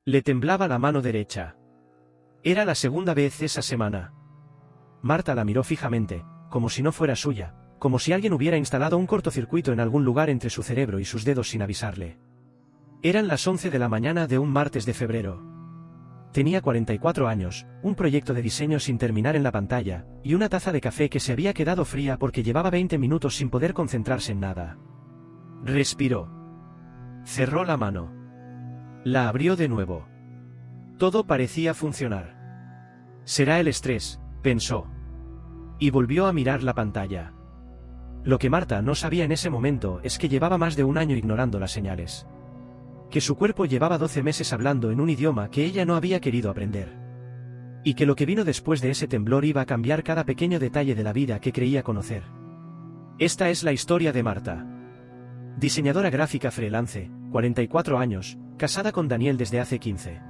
Le temblaba la mano derecha. Era la segunda vez esa semana. Marta la miró fijamente, como si no fuera suya, como si alguien hubiera instalado un cortocircuito en algún lugar entre su cerebro y sus dedos sin avisarle. Eran las 11 de la mañana de un martes de febrero. Tenía 44 años, un proyecto de diseño sin terminar en la pantalla, y una taza de café que se había quedado fría porque llevaba 20 minutos sin poder concentrarse en nada. Respiró. Cerró la mano. La abrió de nuevo. Todo parecía funcionar. Será el estrés, pensó. Y volvió a mirar la pantalla. Lo que Marta no sabía en ese momento es que llevaba más de un año ignorando las señales. Que su cuerpo llevaba 12 meses hablando en un idioma que ella no había querido aprender. Y que lo que vino después de ese temblor iba a cambiar cada pequeño detalle de la vida que creía conocer. Esta es la historia de Marta. Diseñadora gráfica freelance, 44 años, casada con Daniel desde hace 15.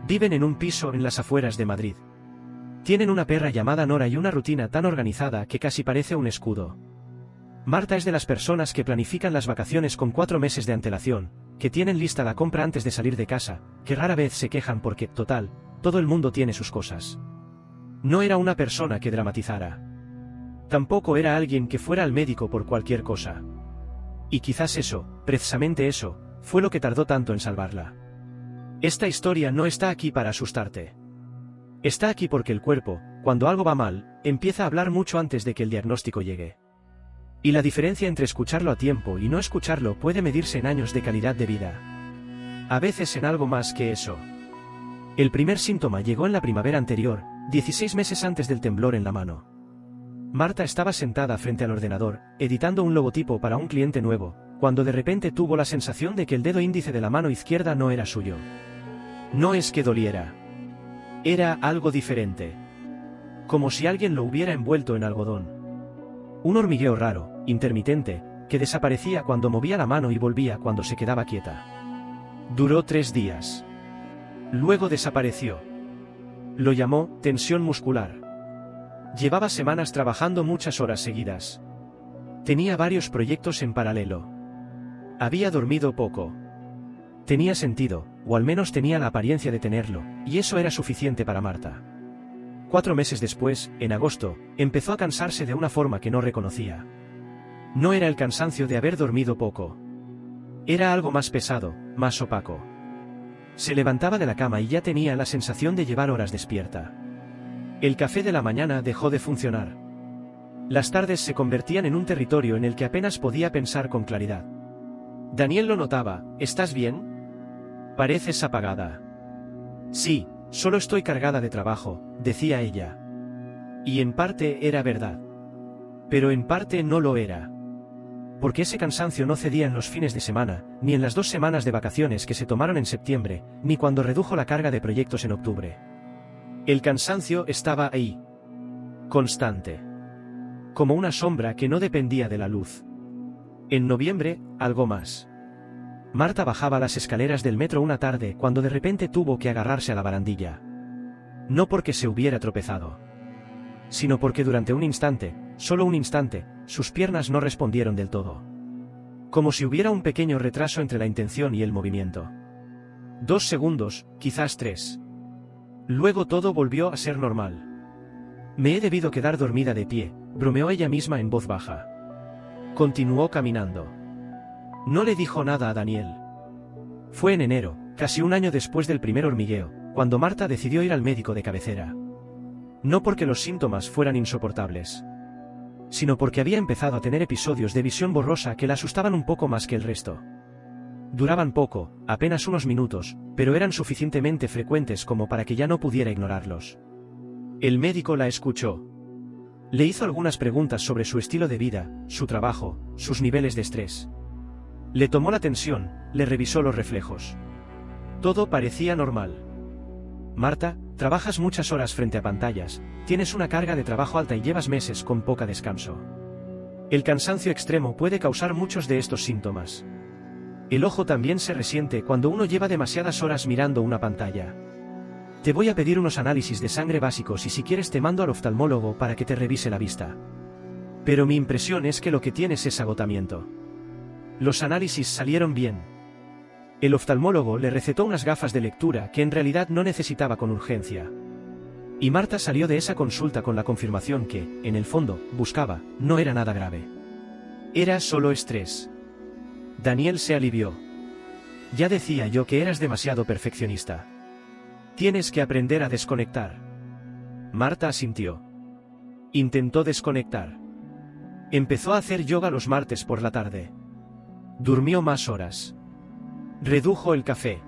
Viven en un piso en las afueras de Madrid. Tienen una perra llamada Nora y una rutina tan organizada que casi parece un escudo. Marta es de las personas que planifican las vacaciones con 4 meses de antelación, que tienen lista la compra antes de salir de casa, que rara vez se quejan porque, total, todo el mundo tiene sus cosas. No era una persona que dramatizara. Tampoco era alguien que fuera al médico por cualquier cosa. Y quizás eso, precisamente eso, fue lo que tardó tanto en salvarla. Esta historia no está aquí para asustarte. Está aquí porque el cuerpo, cuando algo va mal, empieza a hablar mucho antes de que el diagnóstico llegue. Y la diferencia entre escucharlo a tiempo y no escucharlo puede medirse en años de calidad de vida. A veces en algo más que eso. El primer síntoma llegó en la primavera anterior, 16 meses antes del temblor en la mano. Marta estaba sentada frente al ordenador, editando un logotipo para un cliente nuevo, cuando de repente tuvo la sensación de que el dedo índice de la mano izquierda no era suyo. No es que doliera. Era algo diferente. Como si alguien lo hubiera envuelto en algodón. Un hormigueo raro, intermitente, que desaparecía cuando movía la mano y volvía cuando se quedaba quieta. Duró 3 días. Luego desapareció. Lo llamó tensión muscular. Llevaba semanas trabajando muchas horas seguidas. Tenía varios proyectos en paralelo. Había dormido poco. Tenía sentido, o al menos tenía la apariencia de tenerlo, y eso era suficiente para Marta. 4 meses después, en agosto, empezó a cansarse de una forma que no reconocía. No era el cansancio de haber dormido poco. Era algo más pesado, más opaco. Se levantaba de la cama y ya tenía la sensación de llevar horas despierta. El café de la mañana dejó de funcionar. Las tardes se convertían en un territorio en el que apenas podía pensar con claridad. Daniel lo notaba. ¿Estás bien? Pareces apagada. Sí. Solo estoy cargada de trabajo, decía ella. Y en parte era verdad. Pero en parte no lo era. Porque ese cansancio no cedía en los fines de semana, ni en las 2 semanas de vacaciones que se tomaron en septiembre, ni cuando redujo la carga de proyectos en octubre. El cansancio estaba ahí. Constante. Como una sombra que no dependía de la luz. En noviembre, algo más. Marta bajaba las escaleras del metro una tarde cuando de repente tuvo que agarrarse a la barandilla. No porque se hubiera tropezado, sino porque durante un instante, solo un instante, sus piernas no respondieron del todo. Como si hubiera un pequeño retraso entre la intención y el movimiento. 2 segundos, quizás 3. Luego todo volvió a ser normal. Me he debido quedar dormida de pie, bromeó ella misma en voz baja. Continuó caminando. No le dijo nada a Daniel. Fue en enero, casi un año después del primer hormigueo, cuando Marta decidió ir al médico de cabecera. No porque los síntomas fueran insoportables, sino porque había empezado a tener episodios de visión borrosa que la asustaban un poco más que el resto. Duraban poco, apenas unos minutos, pero eran suficientemente frecuentes como para que ya no pudiera ignorarlos. El médico la escuchó. Le hizo algunas preguntas sobre su estilo de vida, su trabajo, sus niveles de estrés. Le tomó la tensión, le revisó los reflejos. Todo parecía normal. Marta, trabajas muchas horas frente a pantallas, tienes una carga de trabajo alta y llevas meses con poca descanso. El cansancio extremo puede causar muchos de estos síntomas. El ojo también se resiente cuando uno lleva demasiadas horas mirando una pantalla. Te voy a pedir unos análisis de sangre básicos y si quieres te mando al oftalmólogo para que te revise la vista. Pero mi impresión es que lo que tienes es agotamiento. Los análisis salieron bien. El oftalmólogo le recetó unas gafas de lectura que en realidad no necesitaba con urgencia. Y Marta salió de esa consulta con la confirmación que, en el fondo, buscaba, no era nada grave. Era solo estrés. Daniel se alivió. Ya decía yo que eras demasiado perfeccionista. Tienes que aprender a desconectar. Marta asintió. Intentó desconectar. Empezó a hacer yoga los martes por la tarde. Durmió más horas. Redujo el café.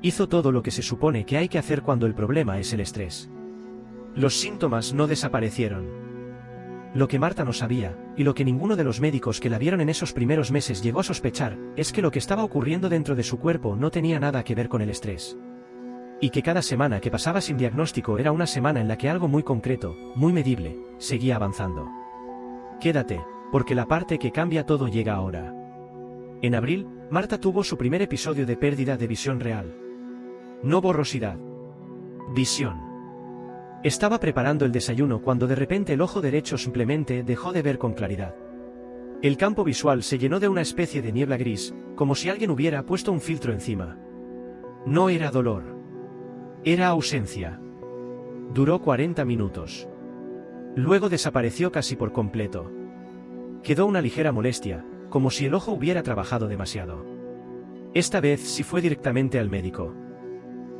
Hizo todo lo que se supone que hay que hacer cuando el problema es el estrés. Los síntomas no desaparecieron. Lo que Marta no sabía, y lo que ninguno de los médicos que la vieron en esos primeros meses llegó a sospechar, es que lo que estaba ocurriendo dentro de su cuerpo no tenía nada que ver con el estrés. Y que cada semana que pasaba sin diagnóstico era una semana en la que algo muy concreto, muy medible, seguía avanzando. Quédate, porque la parte que cambia todo llega ahora. En abril, Marta tuvo su primer episodio de pérdida de visión real. No borrosidad. Visión. Estaba preparando el desayuno cuando de repente el ojo derecho simplemente dejó de ver con claridad. El campo visual se llenó de una especie de niebla gris, como si alguien hubiera puesto un filtro encima. No era dolor. Era ausencia. Duró 40 minutos. Luego desapareció casi por completo. Quedó una ligera molestia, como si el ojo hubiera trabajado demasiado. Esta vez sí fue directamente al médico.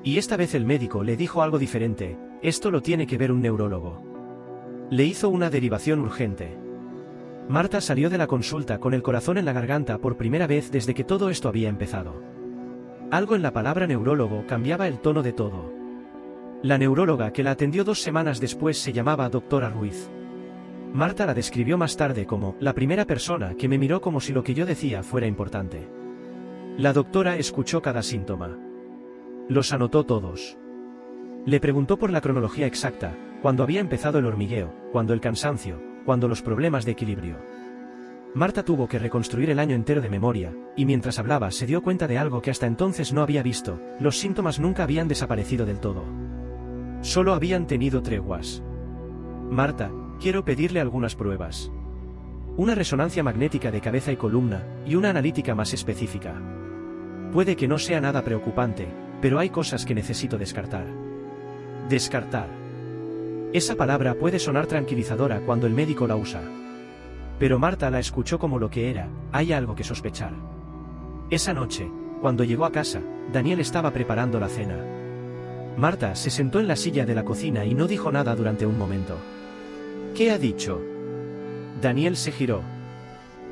Y esta vez el médico le dijo algo diferente: esto lo tiene que ver un neurólogo. Le hizo una derivación urgente. Marta salió de la consulta con el corazón en la garganta por primera vez desde que todo esto había empezado. Algo en la palabra neurólogo cambiaba el tono de todo. La neuróloga que la atendió 2 semanas después se llamaba doctora Ruiz. Marta la describió más tarde como la primera persona que me miró como si lo que yo decía fuera importante. La doctora escuchó cada síntoma. Los anotó todos. Le preguntó por la cronología exacta, cuándo había empezado el hormigueo, cuándo el cansancio, cuándo los problemas de equilibrio. Marta tuvo que reconstruir el año entero de memoria, y mientras hablaba se dio cuenta de algo que hasta entonces no había visto: los síntomas nunca habían desaparecido del todo. Solo habían tenido treguas. Marta, quiero pedirle algunas pruebas. Una resonancia magnética de cabeza y columna, y una analítica más específica. Puede que no sea nada preocupante, pero hay cosas que necesito descartar. Descartar. Esa palabra puede sonar tranquilizadora cuando el médico la usa. Pero Marta la escuchó como lo que era: hay algo que sospechar. Esa noche, cuando llegó a casa, Daniel estaba preparando la cena. Marta se sentó en la silla de la cocina y no dijo nada durante un momento. ¿Qué ha dicho? Daniel se giró.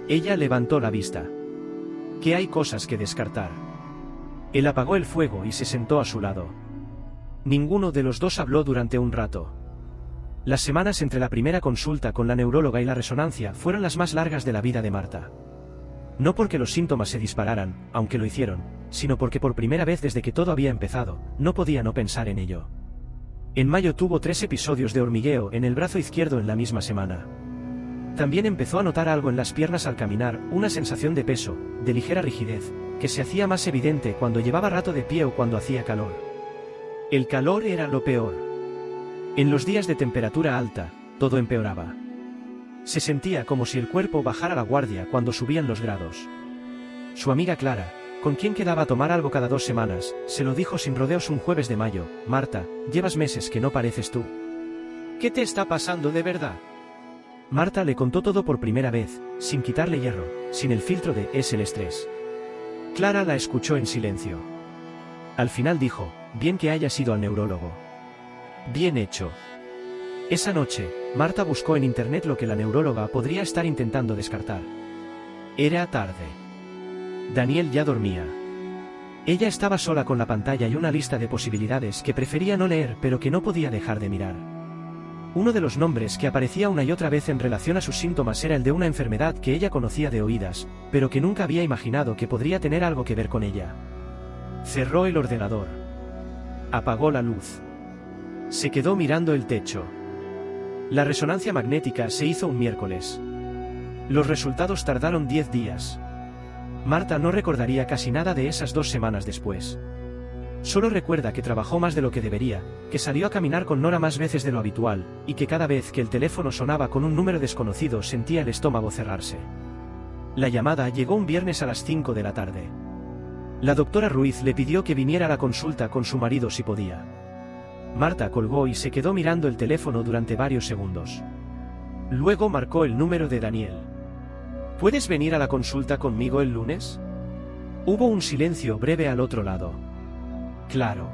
Ella levantó la vista. Que hay cosas que descartar. Él apagó el fuego y se sentó a su lado. Ninguno de los dos habló durante un rato. Las semanas entre la primera consulta con la neuróloga y la resonancia fueron las más largas de la vida de Marta. No porque los síntomas se dispararan, aunque lo hicieron, sino porque por primera vez desde que todo había empezado, no podía no pensar en ello. En mayo tuvo 3 episodios de hormigueo en el brazo izquierdo en la misma semana. También empezó a notar algo en las piernas al caminar, una sensación de peso, de ligera rigidez, que se hacía más evidente cuando llevaba rato de pie o cuando hacía calor. El calor era lo peor. En los días de temperatura alta, todo empeoraba. Se sentía como si el cuerpo bajara la guardia cuando subían los grados. Su amiga Clara, con quien quedaba a tomar algo cada 2 semanas, se lo dijo sin rodeos un jueves de mayo: Marta, llevas meses que no pareces tú. ¿Qué te está pasando de verdad? Marta le contó todo por primera vez, sin quitarle hierro, sin el filtro de «es el estrés». Clara la escuchó en silencio. Al final dijo: bien que hayas ido al neurólogo. Bien hecho. Esa noche, Marta buscó en internet lo que la neuróloga podría estar intentando descartar. Era tarde. Daniel ya dormía. Ella estaba sola con la pantalla y una lista de posibilidades que prefería no leer pero que no podía dejar de mirar. Uno de los nombres que aparecía una y otra vez en relación a sus síntomas era el de una enfermedad que ella conocía de oídas, pero que nunca había imaginado que podría tener algo que ver con ella. Cerró el ordenador. Apagó la luz. Se quedó mirando el techo. La resonancia magnética se hizo un miércoles. Los resultados tardaron 10 días. Marta no recordaría casi nada de esas 2 semanas después. Solo recuerda que trabajó más de lo que debería, que salió a caminar con Nora más veces de lo habitual, y que cada vez que el teléfono sonaba con un número desconocido sentía el estómago cerrarse. La llamada llegó un viernes a las 5 de la tarde. La doctora Ruiz le pidió que viniera a la consulta con su marido si podía. Marta colgó y se quedó mirando el teléfono durante varios segundos. Luego marcó el número de Daniel. ¿Puedes venir a la consulta conmigo el lunes? Hubo un silencio breve al otro lado. Claro.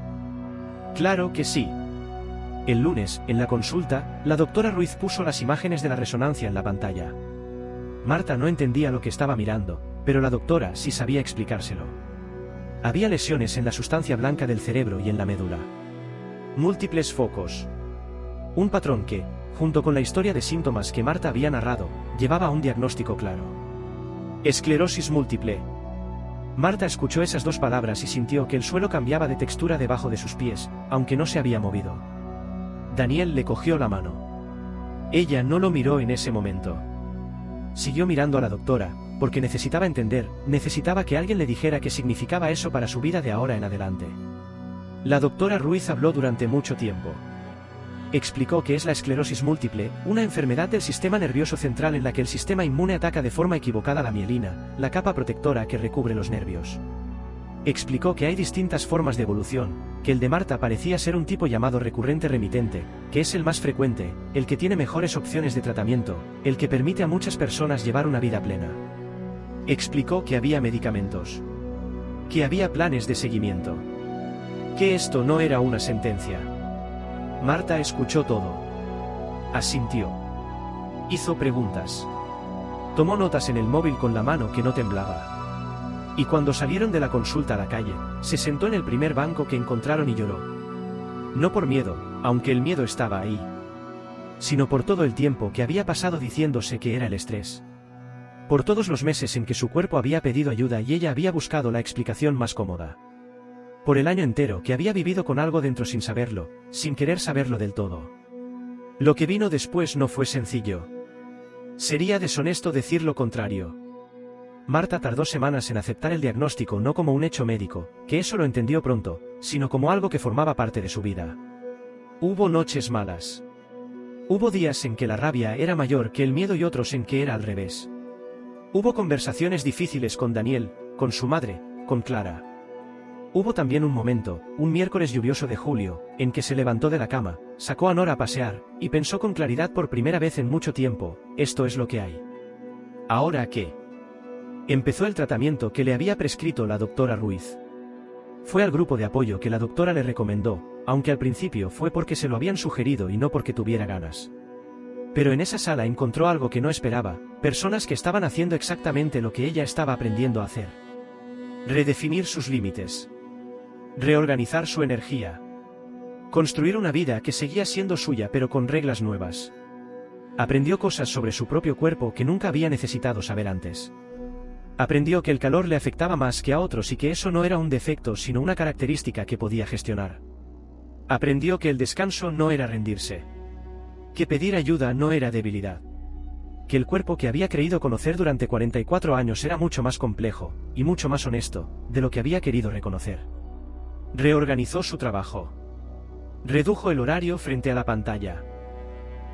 Claro que sí. El lunes, en la consulta, la doctora Ruiz puso las imágenes de la resonancia en la pantalla. Marta no entendía lo que estaba mirando, pero la doctora sí sabía explicárselo. Había lesiones en la sustancia blanca del cerebro y en la médula. Múltiples focos. Un patrón que, junto con la historia de síntomas que Marta había narrado, llevaba a un diagnóstico claro. Esclerosis múltiple. Marta escuchó esas dos palabras y sintió que el suelo cambiaba de textura debajo de sus pies, aunque no se había movido. Daniel le cogió la mano. Ella no lo miró en ese momento. Siguió mirando a la doctora, porque necesitaba entender, necesitaba que alguien le dijera qué significaba eso para su vida de ahora en adelante. La doctora Ruiz habló durante mucho tiempo. Explicó que es la esclerosis múltiple, una enfermedad del sistema nervioso central en la que el sistema inmune ataca de forma equivocada la mielina, la capa protectora que recubre los nervios. Explicó que hay distintas formas de evolución, que el de Marta parecía ser un tipo llamado recurrente remitente, que es el más frecuente, el que tiene mejores opciones de tratamiento, el que permite a muchas personas llevar una vida plena. Explicó que había medicamentos. Que había planes de seguimiento. Que esto no era una sentencia. Marta escuchó todo. Asintió. Hizo preguntas. Tomó notas en el móvil con la mano que no temblaba. Y cuando salieron de la consulta a la calle, se sentó en el primer banco que encontraron y lloró. No por miedo, aunque el miedo estaba ahí, sino por todo el tiempo que había pasado diciéndose que era el estrés. Por todos los meses en que su cuerpo había pedido ayuda y ella había buscado la explicación más cómoda. Por el año entero que había vivido con algo dentro sin saberlo, sin querer saberlo del todo. Lo que vino después no fue sencillo. Sería deshonesto decir lo contrario. Marta tardó semanas en aceptar el diagnóstico no como un hecho médico, que eso lo entendió pronto, sino como algo que formaba parte de su vida. Hubo noches malas. Hubo días en que la rabia era mayor que el miedo y otros en que era al revés. Hubo conversaciones difíciles con Daniel, con su madre, con Clara. Hubo también un momento, un miércoles lluvioso de julio, en que se levantó de la cama, sacó a Nora a pasear, y pensó con claridad por primera vez en mucho tiempo, esto es lo que hay. ¿Ahora qué? Empezó el tratamiento que le había prescrito la doctora Ruiz. Fue al grupo de apoyo que la doctora le recomendó, aunque al principio fue porque se lo habían sugerido y no porque tuviera ganas. Pero en esa sala encontró algo que no esperaba, personas que estaban haciendo exactamente lo que ella estaba aprendiendo a hacer. Redefinir sus límites. Reorganizar su energía. Construir una vida que seguía siendo suya pero con reglas nuevas. Aprendió cosas sobre su propio cuerpo que nunca había necesitado saber antes. Aprendió que el calor le afectaba más que a otros y que eso no era un defecto sino una característica que podía gestionar. Aprendió que el descanso no era rendirse. Que pedir ayuda no era debilidad. Que el cuerpo que había creído conocer durante 44 años era mucho más complejo, y mucho más honesto, de lo que había querido reconocer. Reorganizó su trabajo. Redujo el horario frente a la pantalla.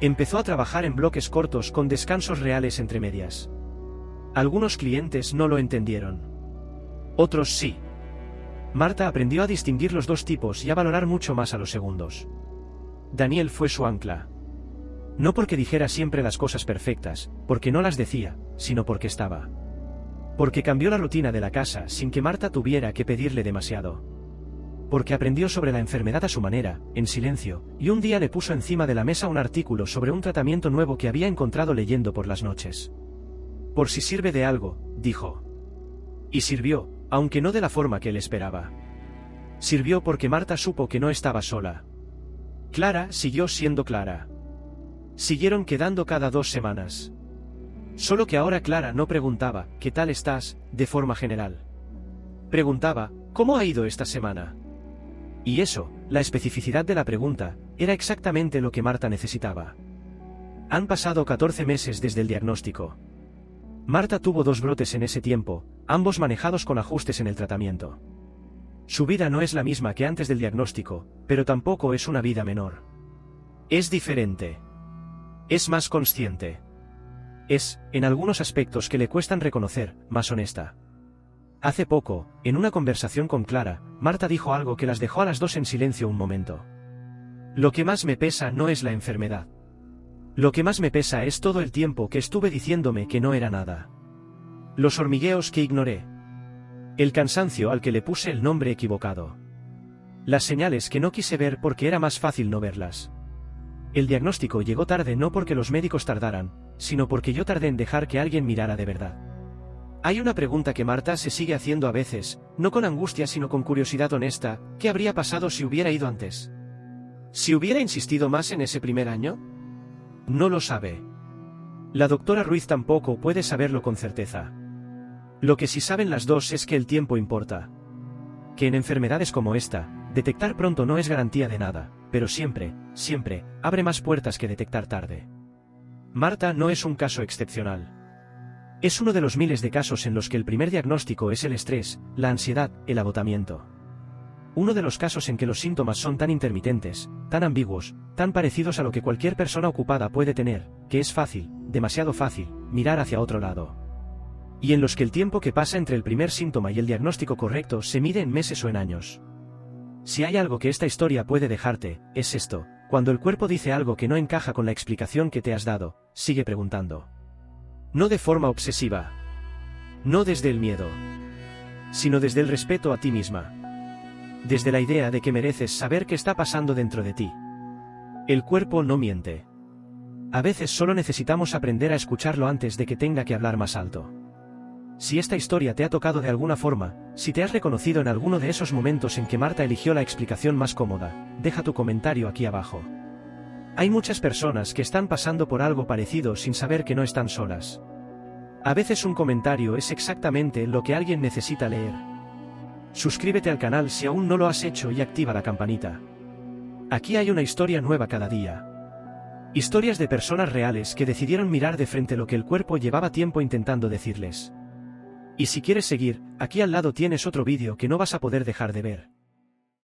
Empezó a trabajar en bloques cortos con descansos reales entre medias. Algunos clientes no lo entendieron. Otros sí. Marta aprendió a distinguir los dos tipos y a valorar mucho más a los segundos. Daniel fue su ancla. No porque dijera siempre las cosas perfectas, porque no las decía, sino porque estaba. Porque cambió la rutina de la casa sin que Marta tuviera que pedirle demasiado. Porque aprendió sobre la enfermedad a su manera, en silencio, y un día le puso encima de la mesa un artículo sobre un tratamiento nuevo que había encontrado leyendo por las noches. Por si sirve de algo, dijo. Y sirvió, aunque no de la forma que él esperaba. Sirvió porque Marta supo que no estaba sola. Clara siguió siendo Clara. Siguieron quedando cada 2 semanas. Solo que ahora Clara no preguntaba, ¿qué tal estás?, de forma general. Preguntaba, ¿cómo ha ido esta semana? Y eso, la especificidad de la pregunta, era exactamente lo que Marta necesitaba. Han pasado 14 meses desde el diagnóstico. Marta tuvo 2 brotes en ese tiempo, ambos manejados con ajustes en el tratamiento. Su vida no es la misma que antes del diagnóstico, pero tampoco es una vida menor. Es diferente. Es más consciente. Es, en algunos aspectos que le cuestan reconocer, más honesta. Hace poco, en una conversación con Clara, Marta dijo algo que las dejó a las dos en silencio un momento. Lo que más me pesa no es la enfermedad. Lo que más me pesa es todo el tiempo que estuve diciéndome que no era nada. Los hormigueos que ignoré. El cansancio al que le puse el nombre equivocado. Las señales que no quise ver porque era más fácil no verlas. El diagnóstico llegó tarde no porque los médicos tardaran, sino porque yo tardé en dejar que alguien mirara de verdad. Hay una pregunta que Marta se sigue haciendo a veces, no con angustia sino con curiosidad honesta: ¿qué habría pasado si hubiera ido antes? ¿Si hubiera insistido más en ese primer año? No lo sabe. La doctora Ruiz tampoco puede saberlo con certeza. Lo que sí saben las dos es que el tiempo importa. Que en enfermedades como esta, detectar pronto no es garantía de nada, pero siempre, siempre, abre más puertas que detectar tarde. Marta no es un caso excepcional. Es uno de los miles de casos en los que el primer diagnóstico es el estrés, la ansiedad, el agotamiento. Uno de los casos en que los síntomas son tan intermitentes, tan ambiguos, tan parecidos a lo que cualquier persona ocupada puede tener, que es fácil, demasiado fácil, mirar hacia otro lado. Y en los que el tiempo que pasa entre el primer síntoma y el diagnóstico correcto se mide en meses o en años. Si hay algo que esta historia puede dejarte, es esto: cuando el cuerpo dice algo que no encaja con la explicación que te has dado, sigue preguntando. No de forma obsesiva. No desde el miedo. Sino desde el respeto a ti misma. Desde la idea de que mereces saber qué está pasando dentro de ti. El cuerpo no miente. A veces solo necesitamos aprender a escucharlo antes de que tenga que hablar más alto. Si esta historia te ha tocado de alguna forma, si te has reconocido en alguno de esos momentos en que Marta eligió la explicación más cómoda, deja tu comentario aquí abajo. Hay muchas personas que están pasando por algo parecido sin saber que no están solas. A veces un comentario es exactamente lo que alguien necesita leer. Suscríbete al canal si aún no lo has hecho y activa la campanita. Aquí hay una historia nueva cada día. Historias de personas reales que decidieron mirar de frente lo que el cuerpo llevaba tiempo intentando decirles. Y si quieres seguir, aquí al lado tienes otro vídeo que no vas a poder dejar de ver.